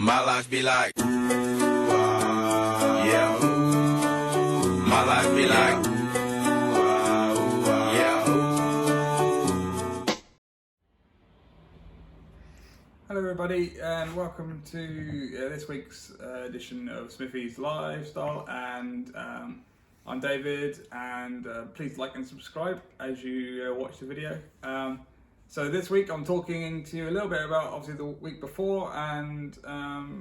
My life be like, ooh, yeah, ooh. My life be like, ooh, yeah, ooh. Hello everybody and welcome to this week's edition of Smithy's Lifestyle, and I'm David, and please like and subscribe as you watch the video. So this week I'm talking to you a little bit about obviously the week before, and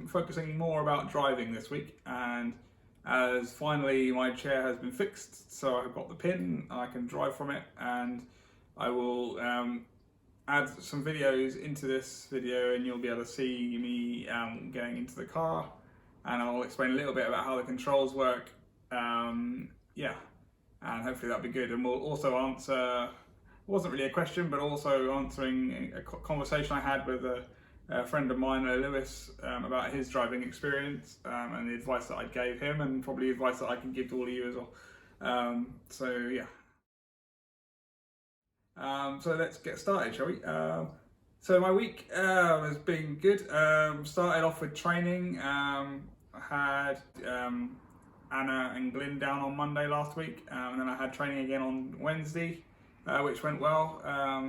focusing more about driving this week. And as finally my chair has been fixed, so I've got the pin, I can drive from it, and I will add some videos into this video, and you'll be able to see me going into the car, and I'll explain a little bit about how the controls work. Yeah, and hopefully that'll be good. And we'll also answer, wasn't really a question, but also answering a conversation I had with a friend of mine, Lewis, about his driving experience, and the advice that I gave him, and probably advice that I can give to all of you as well. So yeah. So let's get started, shall we? So my week has been good. Started off with training. I had Anna and Glyn down on Monday last week, and then I had training again on Wednesday, which went well.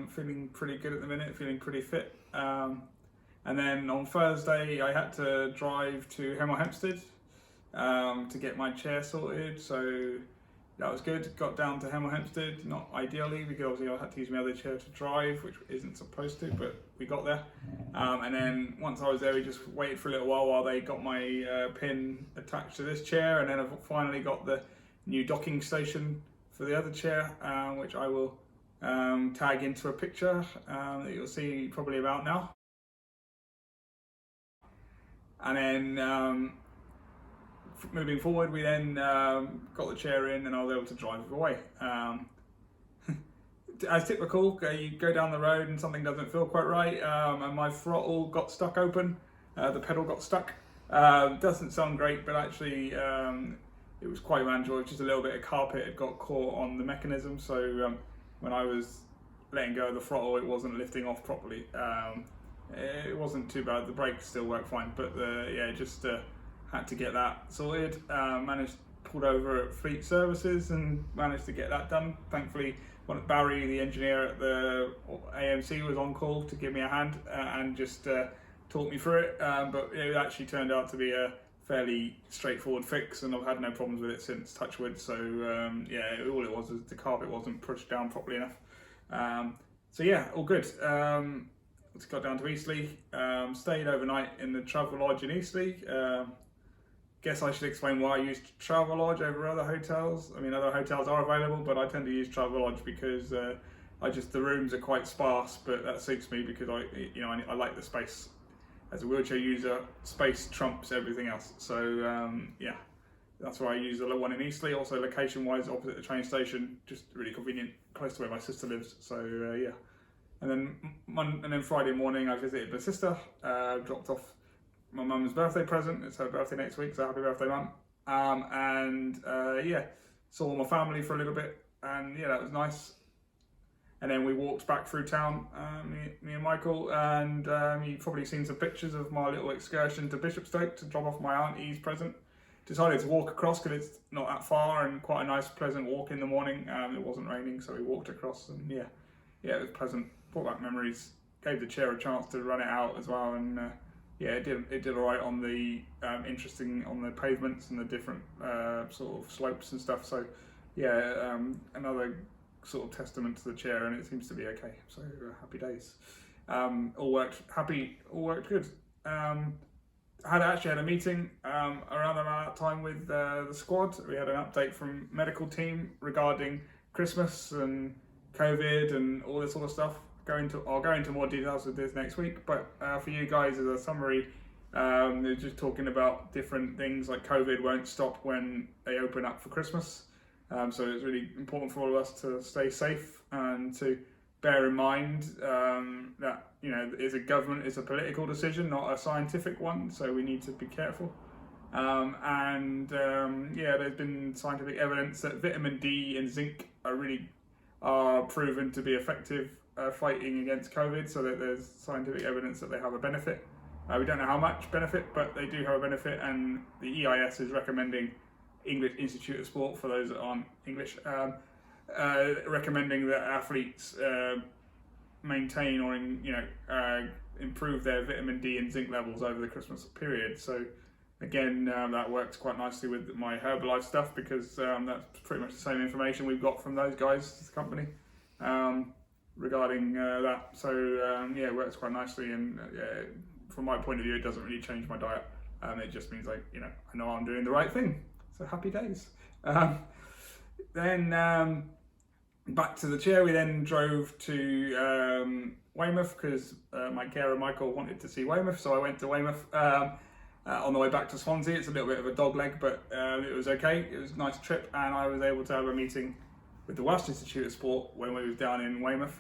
Feeling pretty good at the minute, feeling pretty fit. And then on Thursday I had to drive to Hemel Hempstead to get my chair sorted, so that was good. Got down to Hemel Hempstead, not ideally because obviously I had to use my other chair to drive, which isn't supposed to, but we got there. And then once I was there, we just waited for a little while they got my pin attached to this chair, and then I've finally got the new docking station for the other chair, which I will tag into a picture that you'll see probably about now. And then moving forward, we then got the chair in, and I was able to drive away. As typical, you go down the road and something doesn't feel quite right, and my throttle got stuck open, the pedal got stuck. Doesn't sound great, but actually it was quite manageable. Just a little bit of carpet had got caught on the mechanism, so when I was letting go of the throttle, it wasn't lifting off properly. It wasn't too bad, the brakes still work fine, but yeah, just had to get that sorted. Managed pulled over at Fleet Services and managed to get that done. Thankfully, Barry, the engineer at the AMC, was on call to give me a hand and just talk me through it. But it actually turned out to be a fairly straightforward fix, and I've had no problems with it since, touch wood. So yeah, all it was the carpet wasn't pushed down properly enough. So yeah, all good. Just got down to Eastleigh, stayed overnight in the Travelodge in Eastleigh. Guess I should explain why I use Travelodge over other hotels. I mean, other hotels are available, but I tend to use Travelodge because the rooms are quite sparse, but that suits me because I like the space. As a wheelchair user, space trumps everything else. So yeah, that's why I use the one in Eastleigh. Also, location-wise, opposite the train station, just really convenient, close to where my sister lives. So yeah. And then Friday morning I visited my sister, dropped off my mum's birthday present. It's her birthday next week, so happy birthday, mum. And yeah, saw my family for a little bit, and yeah, that was nice. And then we walked back through town, me and Michael, and you've probably seen some pictures of my little excursion to Bishopstoke to drop off my auntie's present. Decided to walk across because it's not that far, and quite a nice pleasant walk in the morning. It wasn't raining, so we walked across, and yeah, it was pleasant. Brought back memories. Gave the chair a chance to run it out as well, and yeah, it did all right on the interesting on the pavements and the different sort of slopes and stuff. So yeah, another sort of testament to the chair, and it seems to be okay. So happy days. All worked good. Actually had a meeting around that time with the squad. We had an update from medical team regarding Christmas and COVID and all this sort of stuff. I'll go into more details with this next week, but for you guys as a summary, they're just talking about different things like COVID won't stop when they open up for Christmas. So it's really important for all of us to stay safe and to bear in mind that it's a political decision, not a scientific one. So we need to be careful. Yeah, there's been scientific evidence that vitamin D and zinc are proven to be effective fighting against COVID, so that there's scientific evidence that they have a benefit. We don't know how much benefit, but they do have a benefit, and the EIS is recommending, English Institute of Sport for those that aren't English, recommending that athletes maintain or improve their vitamin D and zinc levels over the Christmas period. So again, that works quite nicely with my Herbalife stuff, because that's pretty much the same information we've got from those guys, the company, regarding that. So yeah, it works quite nicely, and from my point of view, it doesn't really change my diet. It just means, like, I know I'm doing the right thing. So happy days. Then back to the chair. We then drove to Weymouth, because my carer Michael wanted to see Weymouth, so I went to Weymouth. On the way back to Swansea, it's a little bit of a dog leg, but it was okay. It was a nice trip, and I was able to have a meeting with the Welsh Institute of Sport when we was down in Weymouth.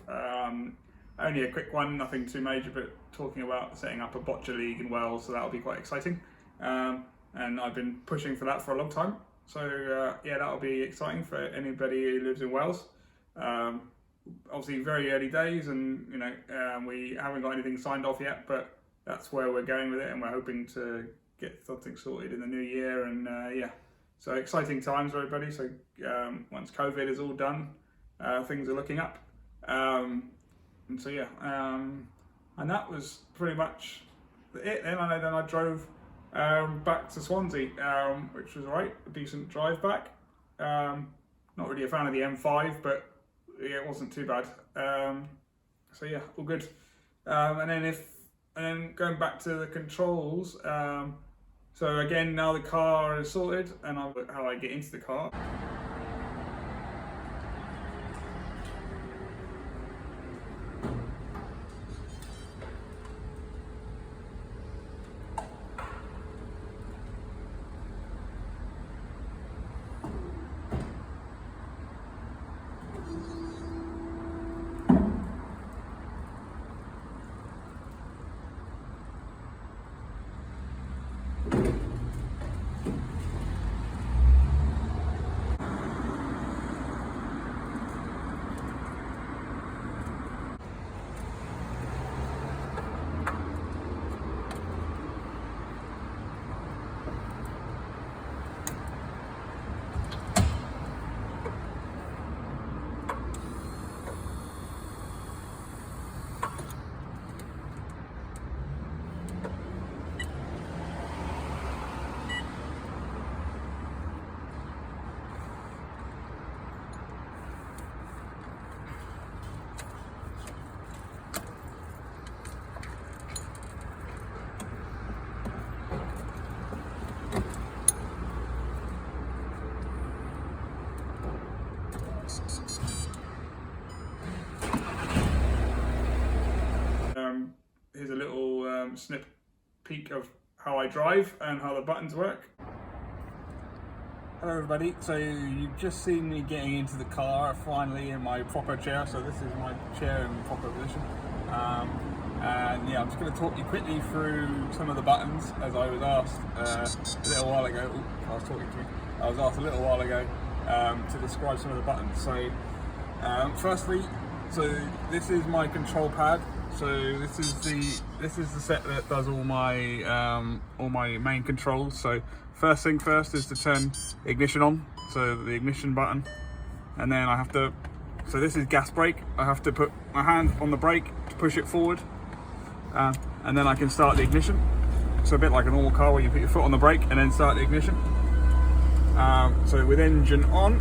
Only a quick one, nothing too major, but talking about setting up a boccia league in Wales, so that'll be quite exciting. And I've been pushing for that for a long time. So yeah, that'll be exciting for anybody who lives in Wales. Obviously very early days, and we haven't got anything signed off yet, but that's where we're going with it, and we're hoping to get something sorted in the new year. And yeah, so exciting times for everybody. So once COVID is all done, things are looking up. And so yeah, and that was pretty much it. Then I drove back to Swansea, which was alright, a decent drive back. Not really a fan of the M5, but yeah, it wasn't too bad. So yeah, all good. And then going back to the controls. So again, now the car is sorted, and how I get into the car. Here's a little snip peek of how I drive and how the buttons work. Hello everybody, so you've just seen me getting into the car finally in my proper chair. So this is my chair in proper position. And yeah, I'm just going to talk you quickly through some of the buttons, as I was asked a little while ago. I was asked a little while ago to describe some of the buttons. So firstly, so this is my control pad. So this is the set that does all my main controls. So first thing first is to turn ignition on. So the ignition button, and then I have to. So this is gas brake. I have to put my hand on the brake to push it forward, and then I can start the ignition. So a bit like a normal car where you put your foot on the brake and then start the ignition. So with engine on,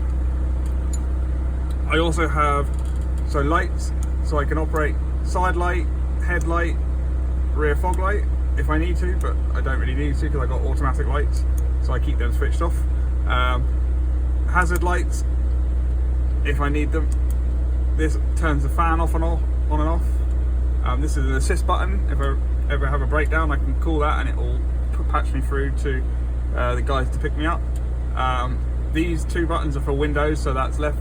I also have lights, so I can operate side light, headlight, rear fog light if I need to, but I don't really need to because I've got automatic lights, so I keep them switched off. Hazard lights if I need them. This turns the fan off and on and off. This is an assist button. If I ever have a breakdown, I can call that and it will patch me through to the guys to pick me up. These two buttons are for windows, so that's left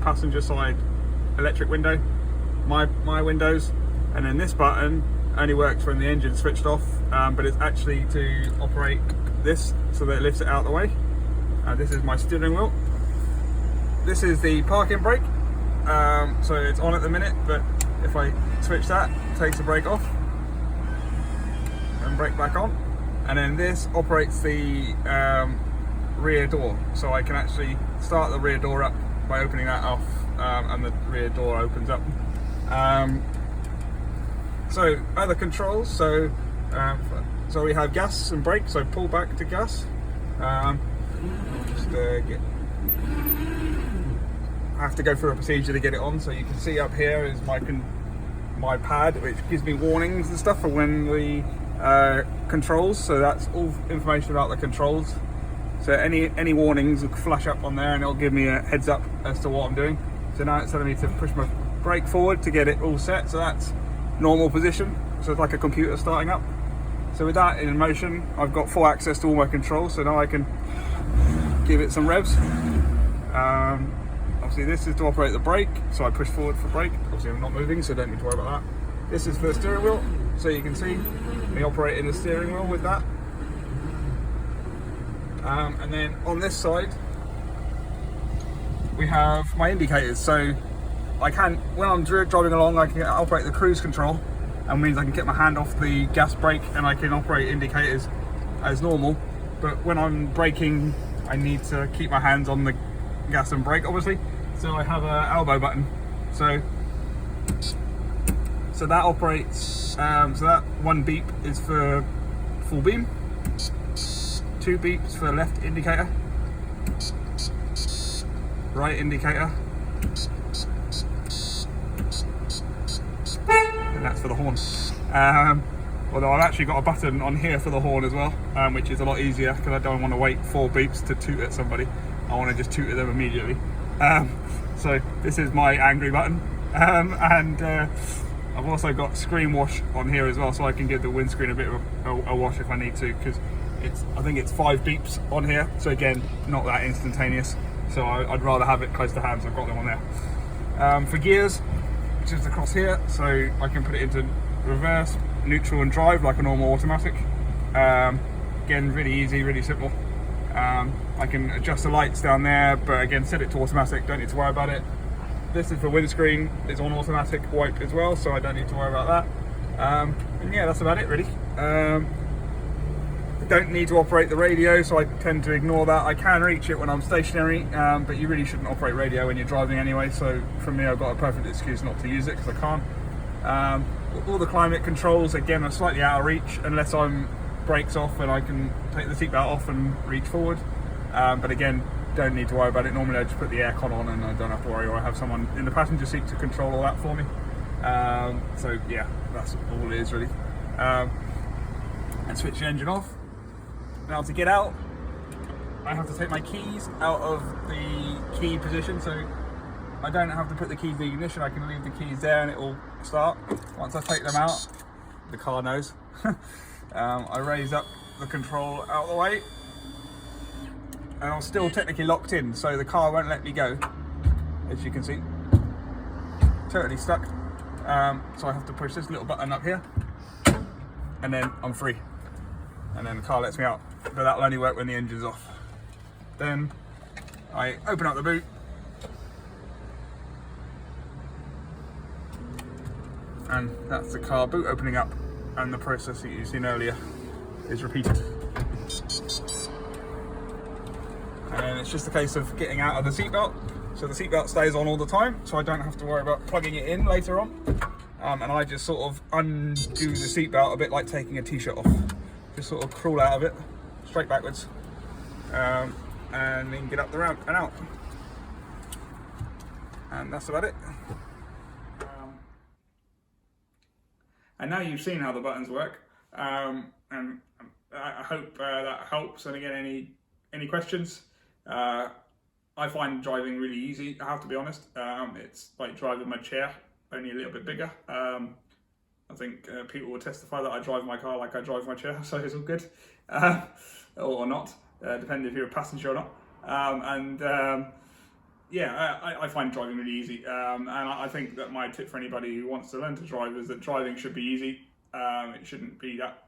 passenger side electric window, my windows, and then this button only works when the engine's switched off, but it's actually to operate this so that it lifts it out of the way. This is my steering wheel. This is the parking brake, so it's on at the minute, but if I switch that, it takes the brake off. and brake back on. And then this operates the rear door, so I can actually start the rear door up by opening that off, and the rear door opens up. So other controls, so we have gas and brake, so pull back to gas. I have to go through a procedure to get it on, so you can see up here is my pad, which gives me warnings and stuff for when the controls, so that's all information about the controls. So any warnings will flash up on there and it'll give me a heads up as to what I'm doing. So now it's telling me to push my brake forward to get it all set, so that's normal position, so it's like a computer starting up. So with that in motion, I've got full access to all my controls, so now I can give it some revs. Obviously this is to operate the brake, so I push forward for brake. Obviously I'm not moving, so don't need to worry about that. This is for the steering wheel, so you can see me operating the steering wheel with that. And then on this side, we have my indicators. So I can, when I'm driving along, I can operate the cruise control, and means I can get my hand off the gas brake and I can operate indicators as normal. But when I'm braking, I need to keep my hands on the gas and brake, obviously. So I have an elbow button. So that operates, so that one beep is for full beam, 2 beeps for left indicator, right indicator, and that's for the horn. Although I've actually got a button on here for the horn as well, which is a lot easier because I don't want to wait 4 beeps to toot at somebody. I want to just toot at them immediately. So this is my angry button, and I've also got screen wash on here as well, so I can give the windscreen a bit of a wash if I need to, because I think it's 5 beeps on here, so again, not that instantaneous, so I'd rather have it close to hand, so I've got them on there. For gears, which is across here, so I can put it into reverse, neutral and drive like a normal automatic. Again, really easy, really simple. I can adjust the lights down there, but again, set it to automatic, don't need to worry about it. This is for windscreen, it's on automatic wipe as well, so I don't need to worry about that. And yeah, that's about it really. I don't need to operate the radio, so I tend to ignore that. I can reach it when I'm stationary, but you really shouldn't operate radio when you're driving anyway, so for me I've got a perfect excuse not to use it because I can't. All the climate controls, again, are slightly out of reach unless I'm brakes off and I can take the seatbelt off and reach forward. But again, don't need to worry about it. Normally I just put the aircon on and I don't have to worry, or I have someone in the passenger seat to control all that for me. So yeah, that's all it is really. And switch the engine off. Now to get out, I have to take my keys out of the key position, so I don't have to put the keys in the ignition. I can leave the keys there and it will start. Once I take them out, the car knows. I raise up the control out of the way, and I'm still technically locked in, so the car won't let me go, as you can see. Totally stuck. So I have to push this little button up here, and then I'm free. And then the car lets me out, but that'll only work when the engine's off. Then I open up the boot, and that's the car boot opening up, and the process that you've seen earlier is repeated. And it's just a case of getting out of the seatbelt, so the seatbelt stays on all the time, so I don't have to worry about plugging it in later on. And I just sort of undo the seatbelt a bit like taking a t-shirt off. Just sort of crawl out of it, straight backwards, and then get up the ramp and out. And that's about it. And now you've seen how the buttons work, and I hope that helps. And again, any questions? I find driving really easy, I have to be honest. It's like driving my chair, only a little bit bigger. I think people will testify that I drive my car like I drive my chair, so it's all good. Or not, depending if you're a passenger or not. Yeah, I find driving really easy. And I think that my tip for anybody who wants to learn to drive is that driving should be easy. It shouldn't be that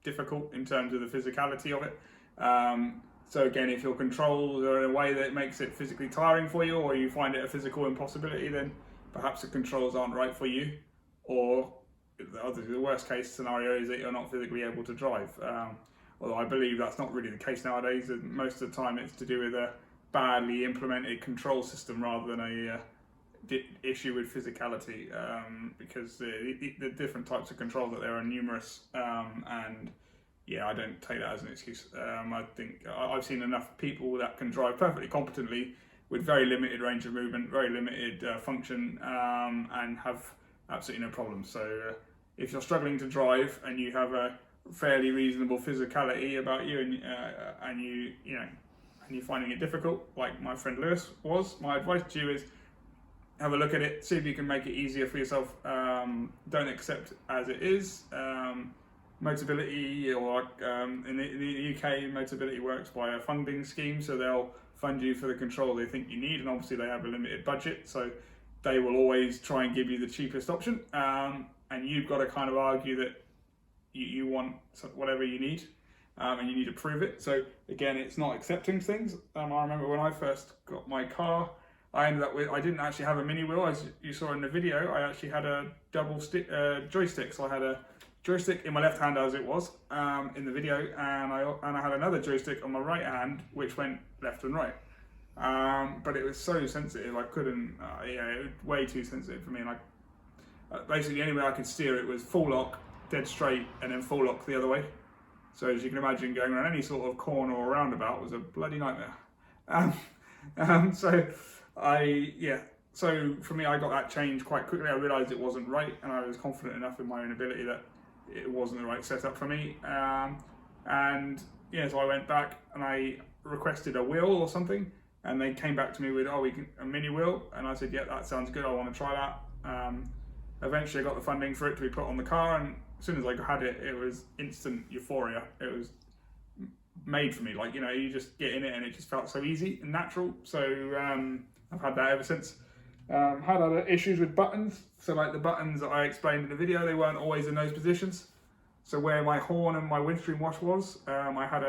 difficult in terms of the physicality of it. So again, if your controls are in a way that makes it physically tiring for you, or you find it a physical impossibility, then perhaps the controls aren't right for you. Or obviously the worst case scenario is that you're not physically able to drive. Although I believe that's not really the case nowadays. Most of the time it's to do with a badly implemented control system rather than a issue with physicality, because the different types of control that there are numerous, and yeah, I don't take that as an excuse. I think I've seen enough people that can drive perfectly competently with very limited range of movement, very limited function, and have absolutely no problems. So if you're struggling to drive and you have a fairly reasonable physicality about you, and you're finding it difficult, like my friend Lewis was, my advice to you is have a look at it, see if you can make it easier for yourself. Don't accept it as it is. Motability, or in the UK, Motability works by a funding scheme, so they'll fund you for the control they think you need, and obviously they have a limited budget, so they will always try and give you the cheapest option, and you've got to kind of argue that you want whatever you need, and you need to prove it. So again, it's not accepting things. I remember when I first got my car, I ended up with, I didn't actually have a mini wheel, as you saw in the video. I actually had a double stick joystick, so I had a joystick in my left hand as it was in the video, and I had another joystick on my right hand which went left and right, but it was so sensitive I couldn't, it was way too sensitive for me, and basically the only way I could steer it was full lock, dead straight, and then full lock the other way. So as you can imagine, going around any sort of corner or roundabout was a bloody nightmare. So for me, I got that changed quite quickly. I realised it wasn't right, and I was confident enough in my own ability that it wasn't the right setup for me. And yeah, so I went back and I requested a wheel or something, and they came back to me with, a mini wheel, and I said, yeah, that sounds good, I want to try that. Eventually I got the funding for it to be put on the car, and as soon as I had it, it was instant euphoria. It was made for me, you just get in it and it just felt so easy and natural. So I've had that ever since. Had other issues with buttons, so like the buttons that I explained in the video, they weren't always in those positions. So where my horn and my windscreen wash was, I had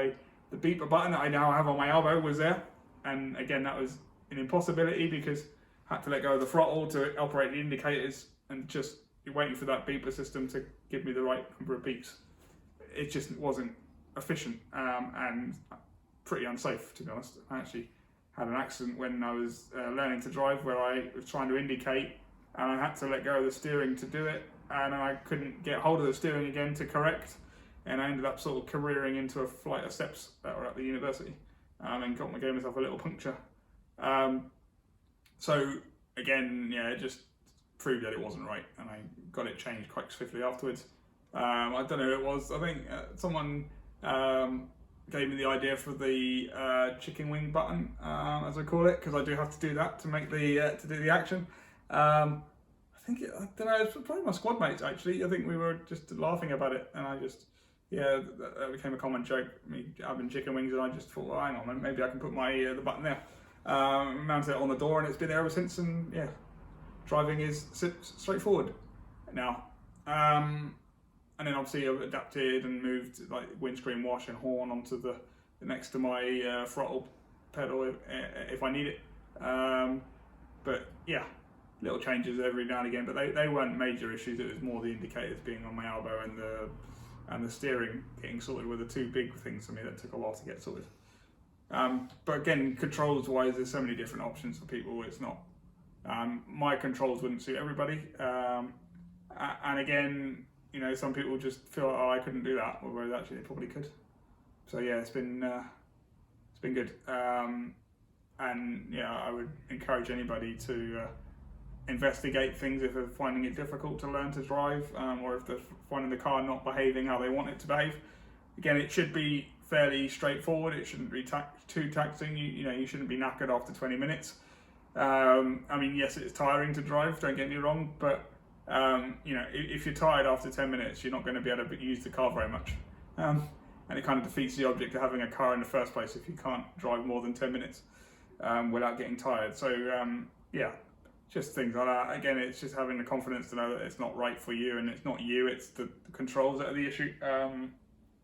the beeper button that I now have on my elbow was there, and again that was an impossibility because I had to let go of the throttle to operate the indicators, and just waiting for that beeper system to give me the right number of beeps. It just wasn't efficient, and pretty unsafe, to be honest. I actually had an accident when I was learning to drive where I was trying to indicate and I had to let go of the steering to do it, and I couldn't get hold of the steering again to correct, and I ended up sort of careering into a flight of steps that were at the university, and gave myself a little puncture. So again, yeah, it just proved that it wasn't right, and I got it changed quite swiftly afterwards. I don't know who it was. I think someone gave me the idea for the chicken wing button, as I call it, because I do have to do that to make the to do the action. I don't know, it's probably my squad mates actually. I think we were just laughing about it, and I just, that became a common joke, me having chicken wings, and I just thought, well, hang on, maybe I can put my the button there, mounted it on the door, and it's been there ever since. And yeah, driving is straightforward now. And then obviously I've adapted and moved like windscreen wash and horn onto the next to my throttle pedal if I need it. But yeah, little changes every now and again, but they weren't major issues. It was more the indicators being on my elbow and the steering getting sorted were the two big things for me that took a while to get sorted. But again, controls wise, there's so many different options for people. It's not, my controls wouldn't suit everybody. And again, some people just feel, I couldn't do that, whereas actually they probably could. So yeah, it's been good. And yeah, I would encourage anybody to investigate things if they're finding it difficult to learn to drive, or if they're finding the car not behaving how they want it to behave. Again, it should be fairly straightforward. It shouldn't be too taxing. You shouldn't be knackered after 20 minutes. I mean, yes, it's tiring to drive, don't get me wrong, but if you're tired after 10 minutes, you're not going to be able to use the car very much. And it kind of defeats the object of having a car in the first place if you can't drive more than 10 minutes without getting tired. So yeah, just things like that. Again, it's just having the confidence to know that it's not right for you, and it's not you, it's the controls that are the issue.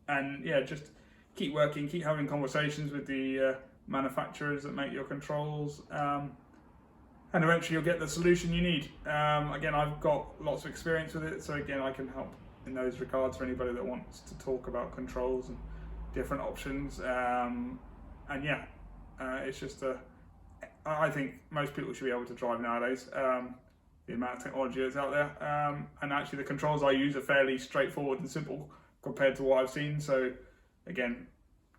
And yeah, just keep working, keep having conversations with the manufacturers that make your controls. and eventually you'll get the solution you need. Again, I've got lots of experience with it, so again, I can help in those regards for anybody that wants to talk about controls and different options. And yeah, it's just I think most people should be able to drive nowadays. The amount of technology that's out there, and actually the controls I use are fairly straightforward and simple compared to what I've seen. So again,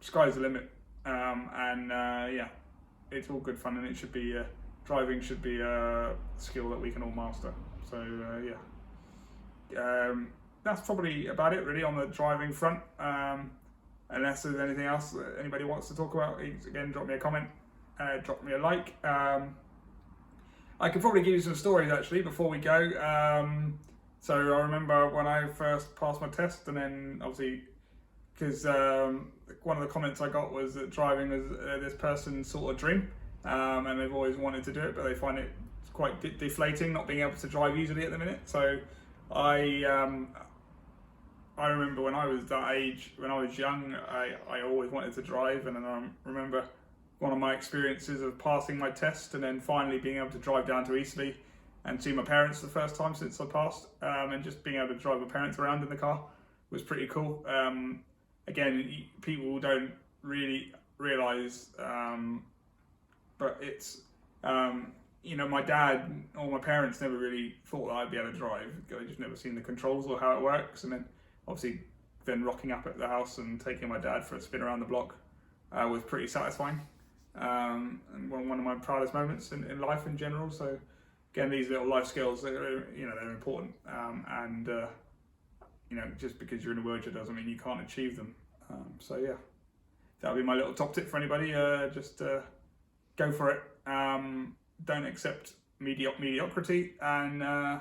sky's the limit, and yeah, it's all good fun, and it should be driving should be a skill that we can all master. So yeah, that's probably about it really on the driving front. Unless there's anything else that anybody wants to talk about, again, drop me a comment, drop me a like. I could probably give you some stories actually before we go. So I remember when I first passed my test, and then obviously, because one of the comments I got was that driving was this person's sort of dream, and they've always wanted to do it, but they find it quite deflating not being able to drive easily at the minute. So I remember when I was that age, when I was young, I always wanted to drive, and then I remember one of my experiences of passing my test and then finally being able to drive down to Eastleigh and see my parents the first time since I passed, and just being able to drive my parents around in the car was pretty cool. Again, people don't really realise, but it's, you know, my dad or my parents never really thought that I'd be able to drive. They just never seen the controls or how it works, and then obviously then rocking up at the house and taking my dad for a spin around the block was pretty satisfying. And one of my proudest moments in life in general. So again, these little life skills, they're important, and you know, just because you're in a wheelchair doesn't mean you can't achieve them. So yeah, that'll be my little top tip for anybody. Just go for it. Don't accept mediocrity, and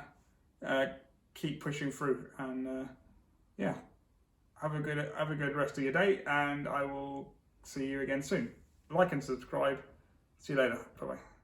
keep pushing through. And yeah, have a good rest of your day, and I will see you again soon. Like and subscribe. See you later. Bye bye.